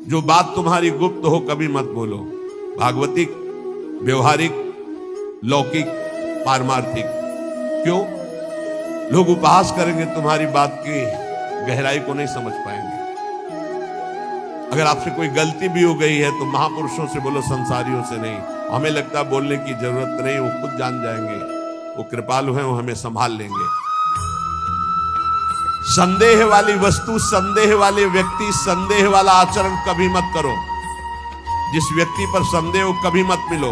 जो बात तुम्हारी गुप्त हो कभी मत बोलो। भागवतिक, व्यवहारिक, लौकिक, पारमार्थिक। क्यों? लोग उपहास करेंगे, तुम्हारी बात की गहराई को नहीं समझ पाएंगे। अगर आपसे कोई गलती भी हो गई है तो महापुरुषों से बोलो, संसारियों से नहीं। हमें लगता है बोलने की जरूरत नहीं, वो खुद जान जाएंगे, वो कृपालु हैं, वो हमें संभाल लेंगे। संदेह वाली वस्तु, संदेह वाले व्यक्ति, संदेह वाला आचरण कभी मत करो। जिस व्यक्ति पर संदेह हो कभी मत मिलो,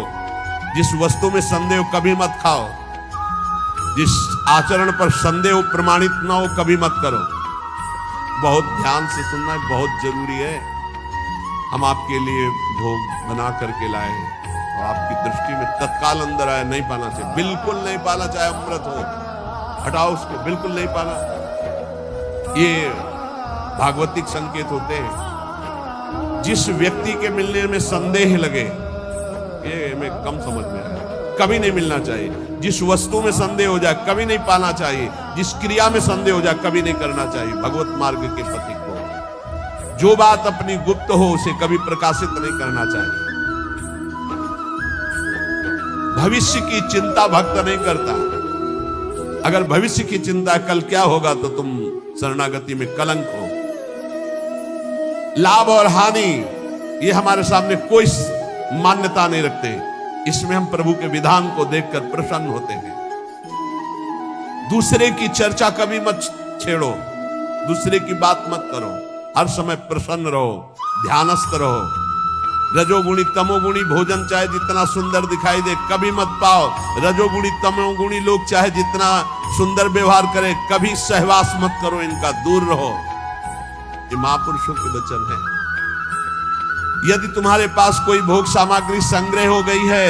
जिस वस्तु में संदेह हो कभी मत खाओ, जिस आचरण पर संदेह प्रमाणित ना हो कभी मत करो। बहुत ध्यान से सुनना बहुत जरूरी है। हम आपके लिए भोग बना करके लाए और आपकी दृष्टि में तत्काल अंदर आया, नहीं पाना चाहिए, बिल्कुल नहीं पाना, चाहे अमृत हो, हटाओ उसको, बिल्कुल नहीं पाना। ये भागवतिक संकेत होते हैं। जिस व्यक्ति के मिलने में संदेह लगे, ये हमें कम समझ में आया, कभी नहीं मिलना चाहिए। जिस वस्तु में संदेह हो जाए कभी नहीं पाना चाहिए। जिस क्रिया में संदेह हो जाए कभी नहीं करना चाहिए। भगवत मार्ग के पथिक को जो बात अपनी गुप्त हो उसे कभी प्रकाशित नहीं करना चाहिए। भविष्य की चिंता भक्त नहीं करता। अगर भविष्य की चिंता कल क्या होगा तो तुम शरणागति में कलंक हो। लाभ और हानि ये हमारे सामने कोई मान्यता नहीं रखते। इसमें हम प्रभु के विधान को देखकर प्रसन्न होते हैं। दूसरे की चर्चा कभी मत छेड़ो, दूसरे की बात मत करो। हर समय प्रसन्न रहो, ध्यानस्थ रहो। रजोगुणी तमोगुणी भोजन चाहे जितना सुंदर दिखाई दे कभी मत पाओ। रजोगुणी तमोगुणी लोग चाहे जितना सुंदर व्यवहार करे कभी सहवास मत करो, इनका दूर रहो। ये महापुरुषों के वचन है। यदि तुम्हारे पास कोई भोग सामग्री संग्रह हो गई है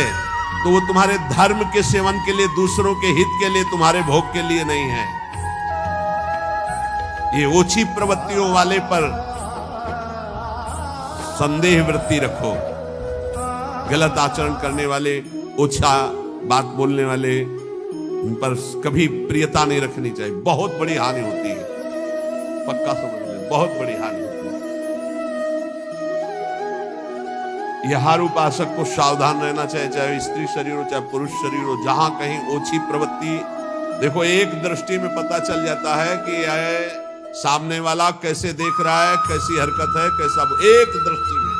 तो वो तुम्हारे धर्म के सेवन के लिए, दूसरों के हित के लिए, तुम्हारे भोग के लिए नहीं है। ये ओछी प्रवृत्तियों वाले पर संदेह वृत्ति रखो। गलत आचरण करने वाले, ओछा बात बोलने वाले, इन पर कभी प्रियता नहीं रखनी चाहिए। बहुत बड़ी हानि होती है, पक्का समझ लें, बहुत बड़ी हानि होती है। यह हर उपासक को सावधान रहना चाहिए, चाहे स्त्री शरीर हो चाहे पुरुष शरीर हो। जहां कहीं ओछी प्रवृत्ति, देखो एक दृष्टि में पता चल जाता है कि यह सामने वाला कैसे देख रहा है, कैसी हरकत है, कैसा, एक दृष्टि में।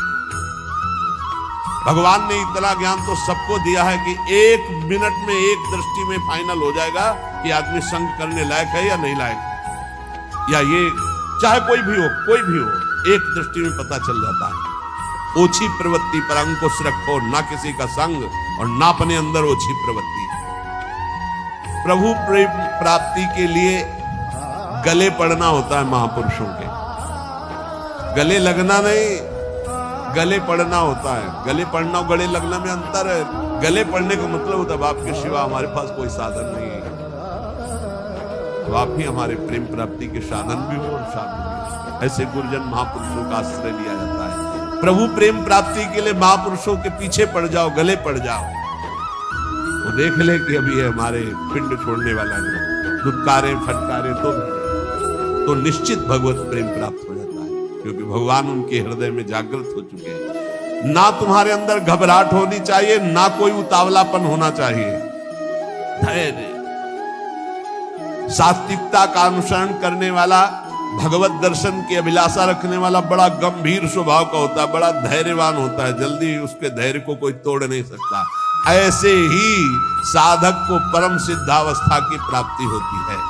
भगवान ने इतना ज्ञान तो सबको दिया है कि एक मिनट में, एक दृष्टि में फाइनल हो जाएगा कि आदमी संग करने लायक है या नहीं लायक है। या ये चाहे कोई भी हो, कोई भी हो, एक दृष्टि में पता चल जाता है। ओछी प्रवृत्ति पर अंकुश रखो, ना किसी का संग और ना अपने अंदर ओछी प्रवृत्ति। प्रभु प्रेम प्राप्ति के लिए गले पड़ना होता है महापुरुषों के, गले लगना नहीं, गले पड़ना होता है। गले पड़ना और गले लगना में अंतर है। गले पड़ने का मतलब होता है बाप के सिवा हमारे पास कोई साधन नहीं है, तो आप ही हमारे प्रेम प्राप्ति के साधन भी हो और साधन भी। ऐसे गुरुजन महापुरुषों का आश्रय लिया जाता है। प्रभु प्रेम प्राप्ति के लिए महापुरुषों के पीछे पड़ जाओ, गले पड़ जाओ। वो देख ले कि अभी हमारे पिंड छोड़ने वाला नहीं, दुत्कारे फटकारे तो निश्चित भगवत प्रेम प्राप्त हो जाता है, क्योंकि भगवान उनके हृदय में जागृत हो चुके हैं। ना तुम्हारे अंदर घबराहट होनी चाहिए, ना कोई उतावलापन होना चाहिए। धैर्य, सात्विकता का अनुसरण करने वाला, भगवत दर्शन की अभिलाषा रखने वाला बड़ा गंभीर स्वभाव का होता है, बड़ा धैर्यवान होता है। जल्दी उसके धैर्य को कोई तोड़ नहीं सकता। ऐसे ही साधक को परम सिद्धावस्था की प्राप्ति होती है।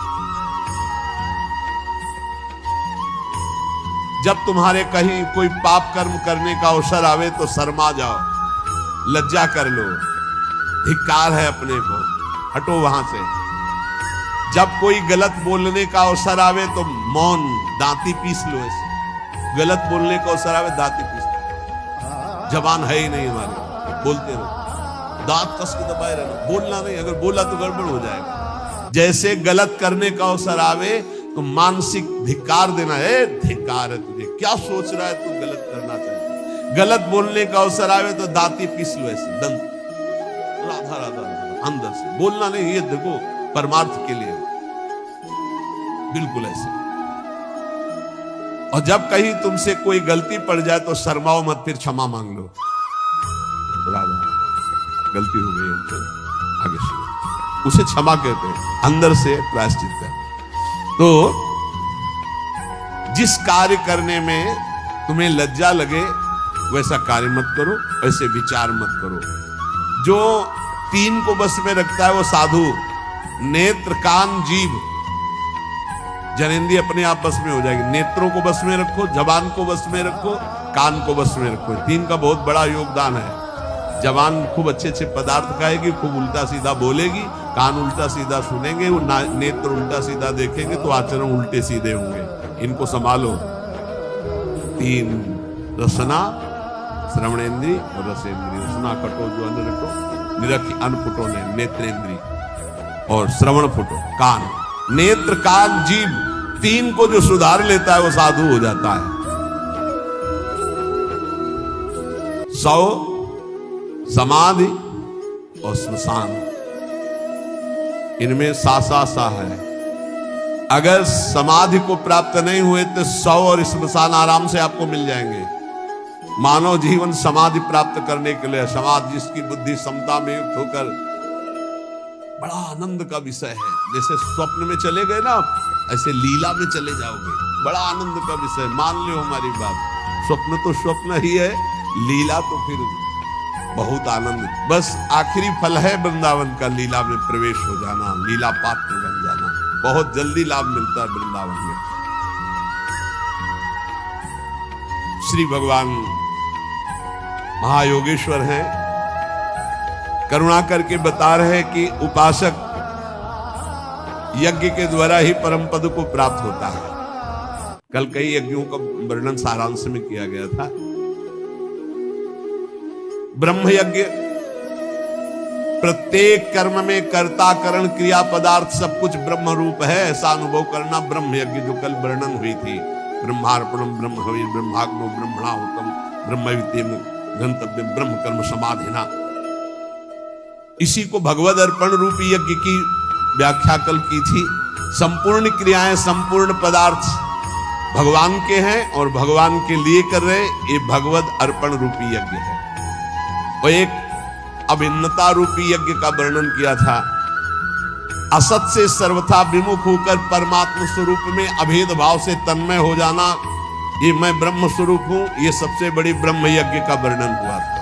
जब तुम्हारे कहीं कोई पाप कर्म करने का अवसर आवे तो शर्मा जाओ, लज्जा कर लो, धिक्कार है अपने को, हटो वहां से। जब कोई गलत बोलने का अवसर आवे तो मौन, दांती पीस लो। ऐसे गलत बोलने का अवसर आवे, दांती पीस लो। जबान है ही नहीं हमारी, बोलते रहो, दांत कस के दबाए रहना, बोलना नहीं। अगर बोला तो गड़बड़ हो जाएगा। जैसे गलत करने का अवसर आवे तो मानसिक धिक्कार देना है। धिक्कार है तुझे, क्या सोच रहा है तू, गलत करना चाहिए। गलत बोलने का अवसर आवे तो दांती पीस लो, ऐसे दंत, राधा राधा अंदर से बोलना नहीं। ये देखो परमार्थ के लिए, बिल्कुल ऐसे। और जब कहीं तुमसे कोई गलती पड़ जाए तो शर्माओ मत, फिर क्षमा मांग लो। राधा गलती हो गई हमसे, आगे से उसे क्षमा कहते हैं, अंदर से प्रायश्चित कर। तो जिस कार्य करने में तुम्हें लज्जा लगे वैसा कार्य मत करो, ऐसे विचार मत करो। जो तीन को बस में रखता है वो साधु, नेत्र कान जीभ, जनेंद्रिय अपने आप बस में हो जाएगी। नेत्रों को बस में रखो, जबान को बस में रखो, कान को बस में रखो। तीन का बहुत बड़ा योगदान है। जबान खूब अच्छे अच्छे पदार्थ खाएगी, खूब उल्टा सीधा बोलेगी, कान उल्टा सीधा सुनेंगे, वो नेत्र उल्टा सीधा देखेंगे तो आचरण उल्टे सीधे होंगे। इनको संभालो। तीन, रसना श्रवणेन्द्री और रसेंद्री। रसना कटो जो अन्न रटो, निरखी अन्न फुटो ने नेत्रेंद्री, और श्रवण फुटो कान। नेत्र कान जीभ, तीन को जो सुधार लेता है वो साधु हो जाता है। 100 समाधि और श्मशान, इनमें सा है। अगर समाधि को प्राप्त नहीं हुए तो 100 और श्मशान आराम से आपको मिल जाएंगे। मानव जीवन समाधि प्राप्त करने के लिए, समाधि जिसकी बुद्धि समता में युक्त होकर, बड़ा आनंद का विषय है। जैसे स्वप्न में चले गए ना, ऐसे लीला में चले जाओगे, बड़ा आनंद का विषय। मान लो हमारी बात, स्वप्न तो स्वप्न ही है, लीला तो फिर बहुत आनंद। बस आखिरी फल है वृंदावन का, लीला में प्रवेश हो जाना, लीला पात्र बन जाना। बहुत जल्दी लाभ मिलता है वृंदावन में। श्री भगवान महायोगेश्वर हैं, करुणा करके बता रहे कि उपासक यज्ञ के द्वारा ही परम पद को प्राप्त होता है। कल कई यज्ञों का वर्णन सारांश में किया गया था। ब्रह्म यज्ञ, प्रत्येक कर्म में कर्ता करण क्रिया पदार्थ सब कुछ ब्रह्म रूप है, ऐसा अनुभव करना ब्रह्म यज्ञ, जो कल वर्णन हुई थी। ब्रह्मार्पणम ब्रह्म हवि ब्रह्माग्नो ब्रह्मणाहुतम ब्रह्मविद्यम गंतव्य ब्रह्म कर्म समाधिना। इसी को भगवद अर्पण रूपी यज्ञ की व्याख्या कल की थी। संपूर्ण क्रियाएं, संपूर्ण पदार्थ भगवान के हैं और भगवान के लिए कर रहे, ये भगवद अर्पण रूपी यज्ञ है। और एक अभिन्नता रूपी यज्ञ का वर्णन किया था। असत से सर्वथा विमुख होकर परमात्म स्वरूप में अभेद भाव से तन्मय हो जाना, ये मैं ब्रह्म स्वरूप हूं, ये सबसे बड़ी ब्रह्म यज्ञ का वर्णन हुआ था।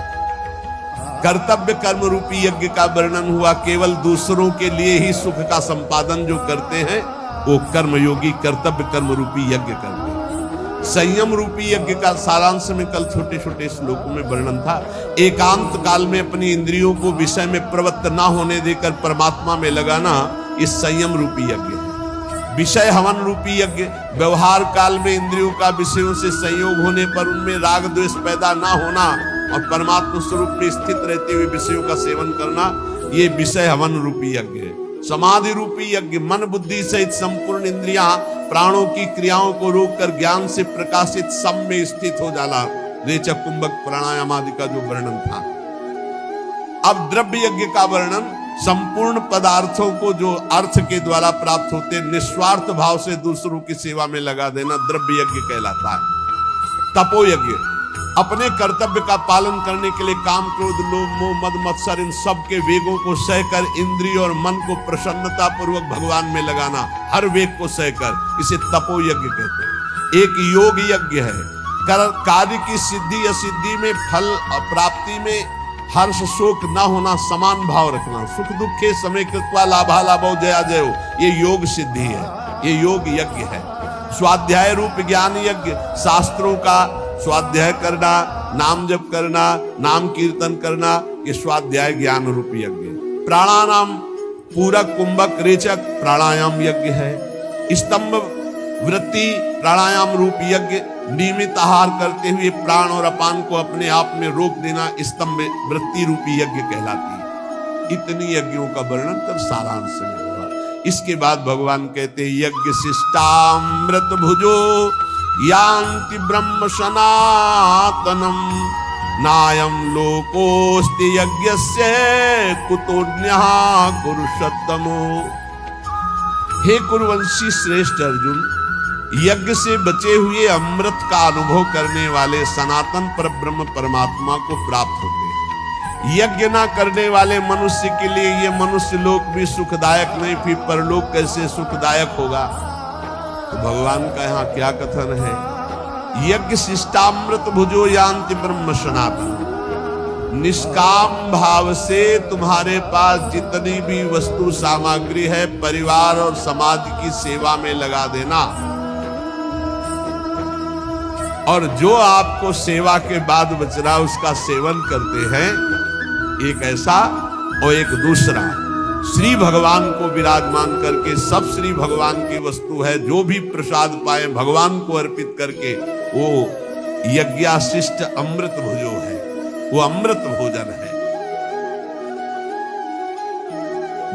कर्तव्य कर्म रूपी यज्ञ का वर्णन हुआ। केवल दूसरों के लिए ही सुख का संपादन जो करते हैं वो कर्मयोगी कर्तव्य कर्म रूपी यज्ञ करते हैं। संयम रूपी यज्ञ का सारांश में कल छोटे छोटे श्लोकों में वर्णन था। एकांत काल में अपनी इंद्रियों को विषय में प्रवृत्त ना होने देकर परमात्मा में लगाना, ये संयम रूपी यज्ञ है। विषय हवन रूपी यज्ञ, व्यवहार काल में इंद्रियों का विषयों से संयोग होने पर उनमें राग द्वेष पैदा ना होना और परमात्मा स्वरूप में स्थित रहते हुए विषयों का सेवन करना, ये विषय हवन रूपी यज्ञ है। समाधि रूपी यज्ञ, मन बुद्धि सहित संपूर्ण इंद्रियां प्राणों की क्रियाओं को रोककर ज्ञान से प्रकाशित सम में स्थित हो जाना, रेचक कुंभक प्राणायाम आदि का जो वर्णन था। अब द्रव्य यज्ञ का वर्णन, संपूर्ण पदार्थों को जो अर्थ के द्वारा प्राप्त होते निस्वार्थ भाव से दूसरों की सेवा में लगा देना द्रव्य यज्ञ कहलाता है। तपो यज्ञ, अपने कर्तव्य का पालन करने के लिए काम क्रोध लोभ मोह मद मत्सर इन सब के वेगों को सहकर इंद्रिय और मन को प्रसन्नता पूर्वक भगवान में लगाना, हर वेग को सहकर, इसे तपो यज्ञ कहते हैं। एक योग यज्ञ है, कार्य की सिद्धि असिद्धि में फल प्राप्ति में हर्ष शोक न होना, समान भाव रखना, सुख दुखे समय कृत्वा लाभा लाभो जया जयो, ये योग सिद्धि है, ये योग यज्ञ है। स्वाध्याय रूप ज्ञान यज्ञ, शास्त्रों का स्वाध्याय करना, नाम जप करना, नाम कीर्तन करना, ये स्वाध्याय ज्ञान रूप यज्ञ। प्राणायाम पूरक कुंभक रेचक प्राणायाम यज्ञ है। स्तंभ वृत्ति प्राणायाम रूप यज्ञ, नियमित आहार करते हुए प्राण और अपान को अपने आप में रोक देना स्तंभ वृत्ति रूपी यज्ञ कहलाती है। इतनी यज्ञों का वर्णन कर सारांश में हुआ। इसके बाद भगवान कहते यज्ञ शिष्टामृत भुजो यान्ति ब्रह्म सनातनम नायम लोकोस्ति यज्ञस्य कुतोन्यः कुरुषोत्तमो। हे कुरुवंशी श्रेष्ठ अर्जुन, यज्ञ से बचे हुए अमृत का अनुभव करने वाले सनातन परब्रह्म परमात्मा को प्राप्त होते हैं। यज्ञ ना करने वाले मनुष्य के लिए ये मनुष्य लोक भी सुखदायक नहीं, फिर परलोक कैसे सुखदायक होगा। तो भगवान का यहाँ क्या कथन है, यज्ञ शिष्टामृत भुजो यान्ति ब्रह्म सनातन। निष्काम भाव से तुम्हारे पास जितनी भी वस्तु सामग्री है परिवार और समाज की सेवा में लगा देना, और जो आपको सेवा के बाद बच रहा उसका सेवन करते हैं, एक ऐसा और एक दूसरा। श्री भगवान को विराजमान करके, सब श्री भगवान की वस्तु है, जो भी प्रसाद पाए भगवान को अर्पित करके वो यज्ञाशिष्ट अमृत भुजो है, वो अमृत भोजन है।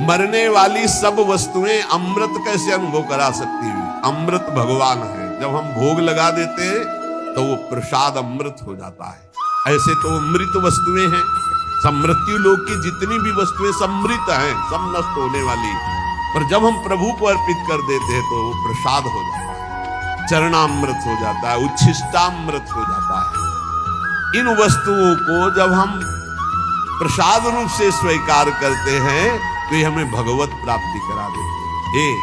मरने वाली सब वस्तुएं अमृत कैसे अनुभव करा सकती हुई, अमृत भगवान है। जब हम भोग लगा देते हैं तो वो प्रसाद अमृत हो जाता है। ऐसे तो अमृत वस्तुएं हैं, सब मृत्यु लोक की जितनी भी वस्तुएं सब मृत हैं, सब नष्ट होने वाली, पर जब हम प्रभु को अर्पित कर देते हैं तो वो प्रसाद हो जाता है, चरणामृत हो जाता है, उच्छिष्टामृत हो जाता है। इन वस्तुओं को जब हम प्रसाद रूप से स्वीकार करते हैं तो ये हमें भगवत प्राप्ति करा देते हैं।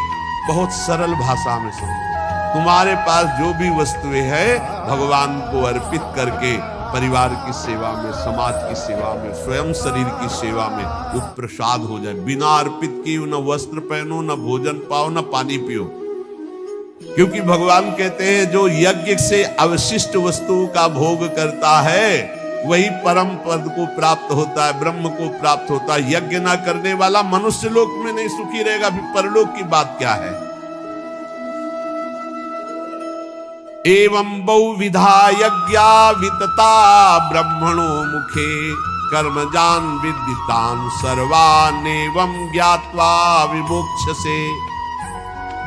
बहुत सरल भाषा में समझो, तुम्हारे पास जो भी वस्तुएं हैं भगवान को अर्पित करके परिवार की सेवा में, समाज की सेवा में, स्वयं शरीर की सेवा में वो प्रसाद हो जाए। बिना अर्पित किए न वस्त्र पहनो, न भोजन पाओ, न पानी पियो, क्योंकि भगवान कहते हैं जो यज्ञ से अवशिष्ट वस्तु का भोग करता है वही परम पद को प्राप्त होता है, ब्रह्म को प्राप्त होता है। यज्ञ ना करने वाला मनुष्य लोक में नहीं सुखी रहेगा, फिर परलोक की बात क्या है। एवं बहुविधा यज्ञा वितता ब्रह्मणो मुखे कर्मजान विदितान सर्वानेवं ज्ञात्वा विमोक्षसे।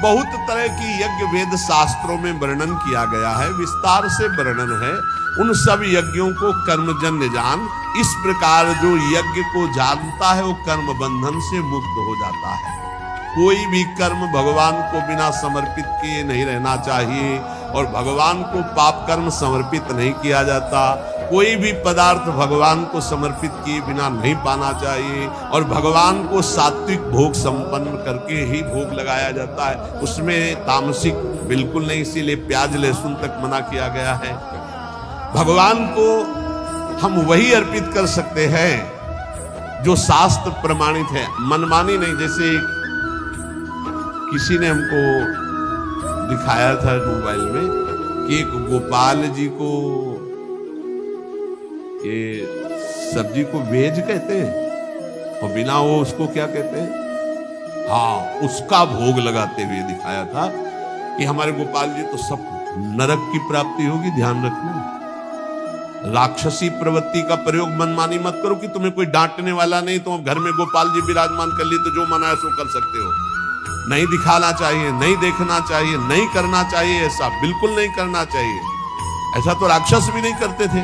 बहुत तरह की यज्ञ वेद शास्त्रों में वर्णन किया गया है, विस्तार से वर्णन है। उन सब यज्ञों को कर्मजन्य जान। इस प्रकार जो यज्ञ को जानता है वो कर्म बंधन से मुक्त हो जाता है। कोई भी कर्म भगवान को बिना समर्पित किए नहीं रहना चाहिए, और भगवान को पाप कर्म समर्पित नहीं किया जाता। कोई भी पदार्थ भगवान को समर्पित किए बिना नहीं पाना चाहिए, और भगवान को सात्विक भोग संपन्न करके ही भोग लगाया जाता है। उसमें तामसिक बिल्कुल नहीं, इसीलिए प्याज लहसुन तक मना किया गया है। भगवान को हम वही अर्पित कर सकते हैं जो शास्त्र प्रमाणित है, मनमानी नहीं। जैसे किसी ने हमको दिखाया था मोबाइल में कि एक गोपाल जी को ये सब्जी को वेज कहते हैं और बिना वो उसको क्या कहते हैं, हाँ, उसका भोग लगाते हुए दिखाया था कि हमारे गोपाल जी तो सब नरक की प्राप्ति होगी। ध्यान रखना, राक्षसी प्रवृत्ति का प्रयोग मनमानी मत करो कि तुम्हें कोई डांटने वाला नहीं, तुम घर में गोपाल जी विराजमान कर लिए तो जो मना है सो कर सकते हो। नहीं दिखाना चाहिए, नहीं देखना चाहिए, नहीं करना चाहिए, ऐसा बिल्कुल नहीं करना चाहिए। ऐसा तो राक्षस भी नहीं करते थे।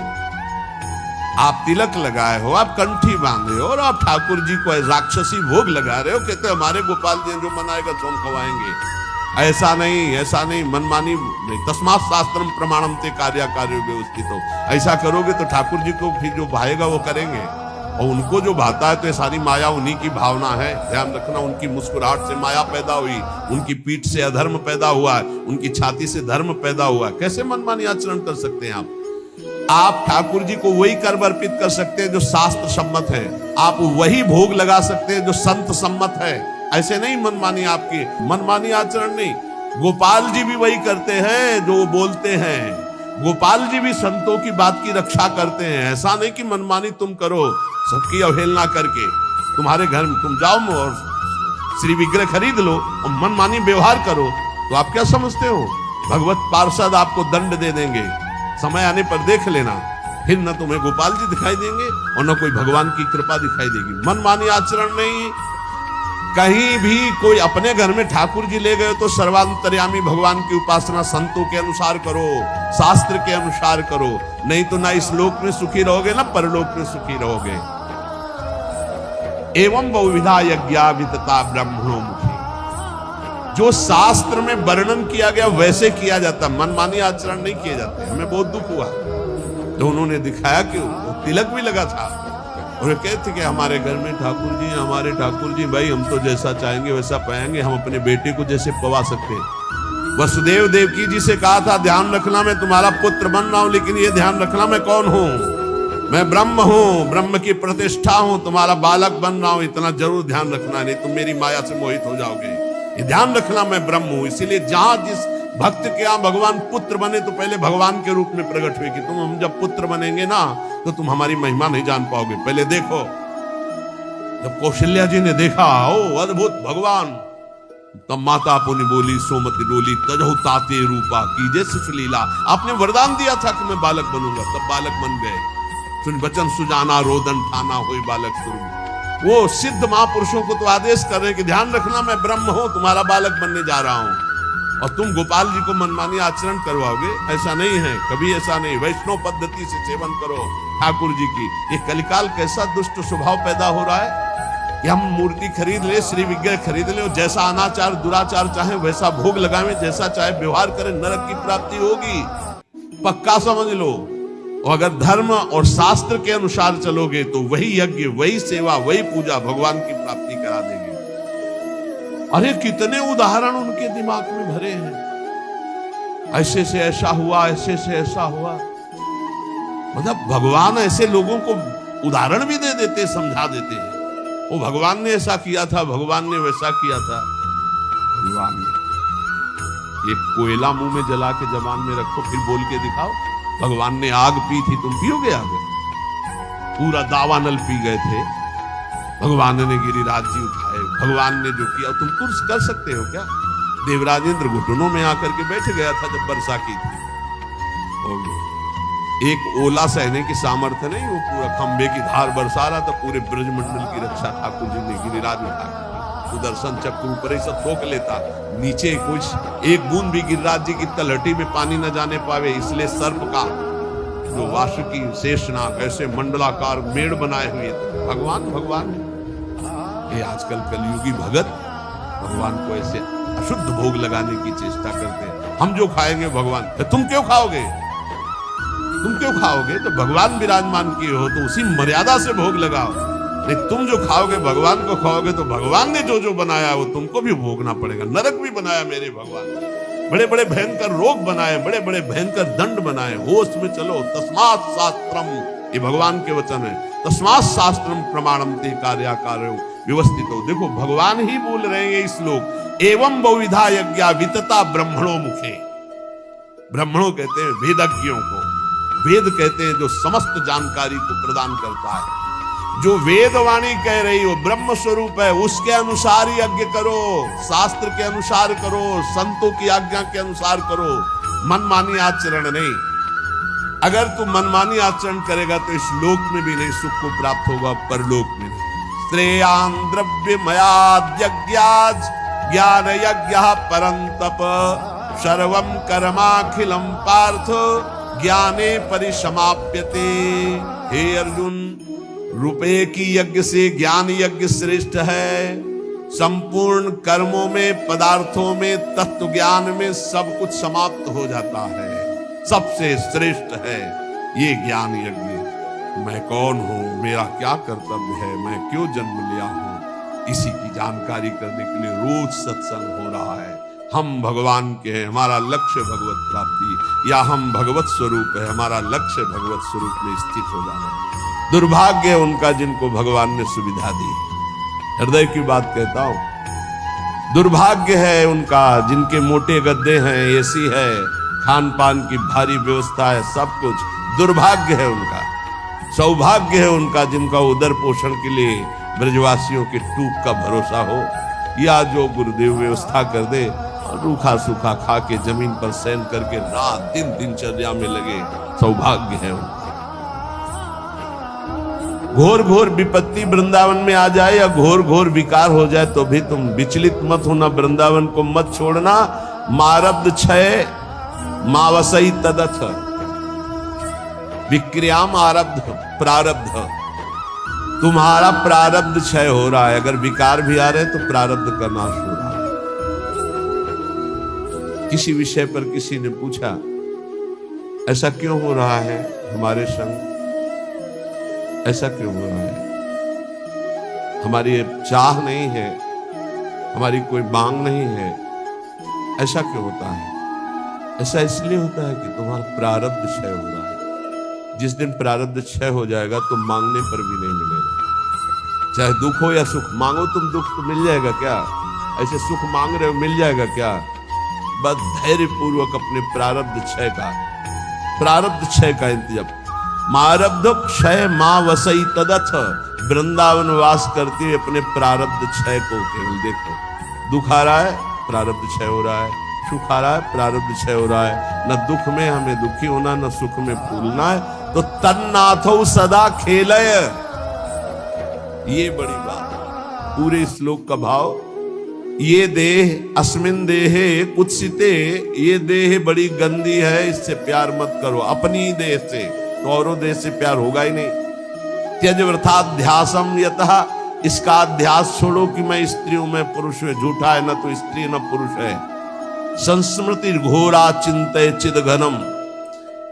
आप तिलक लगाए हो, आप कंठी बांधे हो और आप ठाकुर जी को राक्षसी भोग लगा रहे हो, कहते हमारे गोपाल जी जो मनाएगा तो हम खवाएंगे। ऐसा नहीं, मनमानी नहीं। तस्मात् शास्त्रम प्रमाणम ते कार्याकार्यो व्यवस्थित हो। ऐसा करोगे तो ठाकुर जी को फिर जो भाएगा वो करेंगे, और उनको जो भाता है तो ये सारी माया उन्हीं की भावना है। ध्यान रखना, उनकी मुस्कुराहट से माया पैदा हुई, उनकी पीठ से अधर्म पैदा हुआ, उनकी छाती से धर्म पैदा हुआ। कैसे मनमानी आचरण कर सकते हैं आप? आप ठाकुर जी को वही कर्म अर्पित कर सकते हैं जो शास्त्र सम्मत है। आप वही भोग लगा सकते हैं जो संत सम्मत है। ऐसे नहीं मनमानी, आपकी मनमानी आचरण नहीं। गोपाल जी भी वही करते हैं जो बोलते हैं। गोपाल जी भी संतों की बात की रक्षा करते हैं। ऐसा नहीं कि मनमानी तुम करो, सबकी अवहेलना करके। तुम्हारे घर में तुम जाओ और श्री विग्रह खरीद लो और मनमानी व्यवहार करो, तो आप क्या समझते हो? भगवत पार्षद आपको दंड दे देंगे। समय आने पर देख लेना, फिर न तुम्हें गोपाल जी दिखाई देंगे और न कोई भगवान की कृपा दिखाई देगी। मनमानी आचरण नहीं। कहीं भी कोई अपने घर में ठाकुर जी ले गए तो सर्वांतर्यामी भगवान की उपासना संतों के अनुसार करो, शास्त्र के अनुसार करो, नहीं तो ना इस लोक में सुखी रहोगे ना परलोक में सुखी रहोगे। एवं बहुविधा यज्ञा वितता ब्रह्मणो मुखे। जो शास्त्र में वर्णन किया गया वैसे किया जाता, मनमानी आचरण नहीं किए जाते। हमें बहुत दुख हुआ तो उन्होंने दिखाया कि वो तिलक भी लगा था और वे कहते कि हमारे घर में हमारे ठाकुर जी भाई हम तो जैसा चाहेंगे वैसा पाएंगे, हम अपने बेटे को जैसे पवा सकते हैं। वसुदेव देवकी जी से कहा था ध्यान रखना मैं तुम्हारा पुत्र बन रहा हूं, लेकिन ये ध्यान रखना मैं कौन हूं, मैं ब्रह्म हूं, ब्रह्म की प्रतिष्ठा हूं, तुम्हारा बालक बन रहा हूं, इतना जरूर ध्यान रखना, नहीं तुम मेरी माया से मोहित हो जाओगे। ये ध्यान रखना मैं ब्रह्म हूं। इसीलिए जहां जिस भक्त के यहाँ भगवान पुत्र बने तो पहले भगवान के रूप में प्रकट हुए कि तुम हम जब पुत्र बनेंगे ना तो तुम हमारी महिमा नहीं जान पाओगे। पहले देखो, जब कौशल्या जी ने देखा ओ अद्भुत भगवान, तब माता पुनि बोली सोमति डोली तजहु ताते रूपा कीजे शिशुलीला। आपने वरदान दिया था कि मैं बालक बनूंगा, तब बालक बन गए। सुन बचन सुजाना रोदन ठाना होई बालक स्वरूप। वो सिद्ध महापुरुषों को तो आदेश कर रहे कि ध्यान रखना मैं ब्रह्म हूं, तुम्हारा बालक बनने जा रहा हूं, और तुम गोपाल जी को मनमानी आचरण करवाओगे, ऐसा नहीं है, कभी ऐसा नहीं। वैष्णव पद्धति से सेवन करो ठाकुर जी की। ये कलिकाल कैसा दुष्ट स्वभाव पैदा हो रहा है कि हम मूर्ति खरीद ले, श्री विग्रह खरीद ले और जैसा अनाचार दुराचार चाहे वैसा भोग लगावे, जैसा चाहे व्यवहार करें, नरक की प्राप्ति होगी, पक्का समझ लो। और अगर धर्म और शास्त्र के अनुसार चलोगे तो वही यज्ञ, वही सेवा, वही पूजा भगवान की प्राप्ति करा देगी। अरे कितने उदाहरण उनके दिमाग में भरे हैं, ऐसे से ऐसा हुआ, ऐसे से ऐसा हुआ। मतलब भगवान ऐसे लोगों को उदाहरण भी दे देते, समझा देते हैं। वो भगवान ने ऐसा किया था, भगवान ने वैसा किया था। भगवान ने एक कोयला मुंह में जला के जबान में रखो, फिर बोल के दिखाओ। भगवान ने आग पी थी, तुम पियोगे आग? पूरा दावानल पी गए थे। भगवान ने गिरिराज जी उठाए, भगवान ने जो किया तुम कुछ कर सकते हो क्या? देवराजेंद्र घुटनों में आकर के बैठ गया था जब वर्षा की थी। एक ओला सहने की सामर्थ्य नहीं, वो पूरा खंबे की धार बरसा रहा था। पूरे ब्रजमंडल की रक्षा ठाकुर जी ने गिरिराज उठा, सुदर्शन चक्र ऊपर से थोक लेता, नीचे कुछ एक बूंद भी गिरिराज जी की तलहटी में पानी न जाने पावे। इसलिए सर्प का जो वासुकी शेषनाग ऐसे मंडलाकार मेड़ बनाए हुए थे। भगवान भगवान ये आजकल कलयुगी भगत भगवान को ऐसे अशुद्ध भोग लगाने की चेष्टा करते हैं। हम जो खाएंगे भगवान, तुम क्यों खाओगे? तुम क्यों खाओगे? तो भगवान विराजमान किए हो तो उसी मर्यादा से भोग लगाओ। नहीं तुम जो खाओगे भगवान को खाओगे तो भगवान ने जो जो बनाया वो तुमको भी भोगना पड़ेगा। नरक भी बनाया मेरे भगवान ने, बड़े बड़े भयंकर रोग बनाए, बड़े बड़े भयंकर दंड बनाए। होश में चलो। तस्मात् शास्त्रम, ये भगवान के वचन है। तस्मात् शास्त्रम प्रमाणम ते कार्याकार्यो व्यवस्थित हो। देखो भगवान ही बोल रहे हैं ये श्लोक। एवं बहुविधा यज्ञा वितता ब्रह्मणों मुखे। ब्रह्मणों कहते हैं वेदज्ञों को, वेद कहते हैं जो समस्त जानकारी को प्रदान करता है। जो वेदवाणी कह रही हो ब्रह्म स्वरूप है, उसके अनुसार ही यज्ञ करो, शास्त्र के अनुसार करो, संतों की आज्ञा के अनुसार करो, मनमानी आचरण नहीं। अगर तू मनमानी आचरण करेगा तो इस लोक में भी नहीं सुख को प्राप्त होगा, परलोक में नहीं। श्रेयान द्रव्यमयाद्यज्ञाज ज्ञान यज्ञ परंतप सर्वं कर्माखिलम पार्थ ज्ञाने परिसमाप्यते। हे अर्जुन, रुपये की यज्ञ से ज्ञान यज्ञ श्रेष्ठ है। संपूर्ण कर्मों में, पदार्थों में, तत्व ज्ञान में सब कुछ समाप्त हो जाता है। सबसे श्रेष्ठ है ये ज्ञान यज्ञ। मैं कौन हूं, मेरा क्या कर्तव्य है, मैं क्यों जन्म लिया हूं, इसी की जानकारी करने के लिए रोज सत्संग हो रहा है। हम भगवान के हैं, हमारा लक्ष्य भगवत प्राप्ति, या हम भगवत स्वरूप है, हमारा लक्ष्य भगवत स्वरूप में स्थित हो जाना। दुर्भाग्य है उनका जिनको भगवान ने सुविधा दी। हृदय की बात कहता हूं, दुर्भाग्य है उनका जिनके मोटे गद्दे हैं, एसी है, खान पान की भारी व्यवस्था है, सब कुछ। दुर्भाग्य है उनका। सौभाग्य है उनका जिनका उदर पोषण के लिए ब्रजवासियों के टूक का भरोसा हो, या जो गुरुदेव व्यवस्था कर दे और रूखा सूखा खा के जमीन पर सैन करके रात दिन दिनचर्या में लगे। सौभाग्य है उनका। घोर घोर विपत्ति वृंदावन में आ जाए या घोर घोर विकार हो जाए तो भी तुम विचलित मत होना, वृंदावन को मत छोड़ना। मारब्ध क्षय मावसई तदथ विक्रियाम आरब्ध प्रारब्ध। तुम्हारा प्रारब्ध क्षय हो रहा है। अगर विकार भी आ रहे तो प्रारब्ध का नाश हो रहा है। किसी विषय पर किसी ने पूछा, ऐसा क्यों हो रहा है हमारे संग, ऐसा क्यों हो रहा है? हमारी चाह नहीं है, हमारी कोई मांग नहीं है, ऐसा क्यों होता है? ऐसा इसलिए होता है कि तुम्हारा प्रारब्ध क्षय हो रहा है। जिस दिन प्रारब्ध क्षय हो जाएगा तो मांगने पर भी नहीं मिलेगा। चाहे दुख हो या सुख, मांगो तुम दुख तो मिल जाएगा क्या? ऐसे सुख मांग रहे हो, मिल जाएगा क्या? बस धैर्य पूर्वक अपने प्रारब्ध क्षय का इंतजाम। मारब्ध क्षय मां वसई तदथ, वृंदावन वास करते हुए अपने प्रारब्ध क्षय को केवल देखो। दुख आ रहा है, प्रारब्ध क्षय हो रहा है, सुख आ रहा है, प्रारब्ध क्षय हो रहा है। न दुख में हमें दुखी होना, न सुख में फूलना है। तो तन्नाथो सदा खेलय, ये बड़ी बात है पूरे श्लोक का भाव। ये देह अस्मिन देहे कुत्सिते, ये देह बड़ी गंदी है, इससे प्यार मत करो। अपनी देह से, तो औरों देह से प्यार होगा ही नहीं। त्यज वृथाध्यासम यतः, इसका अध्यास छोड़ो कि मैं स्त्री हूं, मैं पुरुष हूं। झूठा है, न तो स्त्री न पुरुष है। संस्मृति घोरा चिंतय चिद घनम,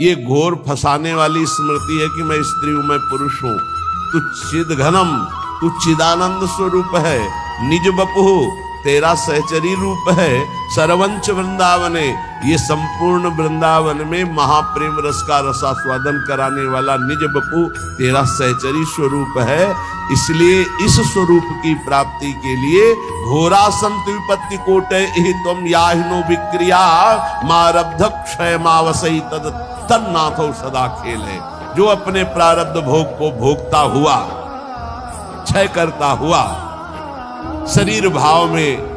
ये घोर फंसाने वाली स्मृति है कि मैं स्त्री हूं, मैं पुरुष हूं। तू चिद घनम, तू चिदानंद स्वरूप है। निज बपु, तेरा सहचरी रूप है। सर्वंच वृंदावने, ये संपूर्ण वृंदावन में महाप्रेम रस का रसास्वादन कराने वाला निज बपू तेरा सहचरी स्वरूप है। इसलिए इस स्वरूप की प्राप्ति के लिए घोरा संत विपत्ति कोटे तुम याहिनो विक्रिया, मारब्ध क्षय मावसई तद तन्नाथो सदा खेल है। जो अपने प्रारब्ध भोग को भोगता हुआ, क्षय करता हुआ, शरीर भाव में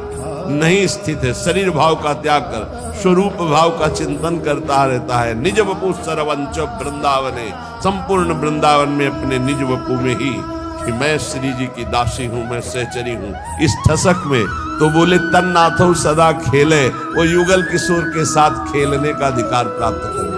नहीं स्थित है, शरीर भाव का त्याग कर स्वरूप भाव का चिंतन करता रहता है। निज वपु सर्वंच वृंदावने, संपूर्ण वृंदावन में अपने निज वपु में ही कि मैं श्री जी की दासी हूं, मैं सहचरी हूं, इस ठसक में। तो बोले तन्नाथो सदा खेले, वो युगल किशोर के साथ खेलने का अधिकार प्राप्त कर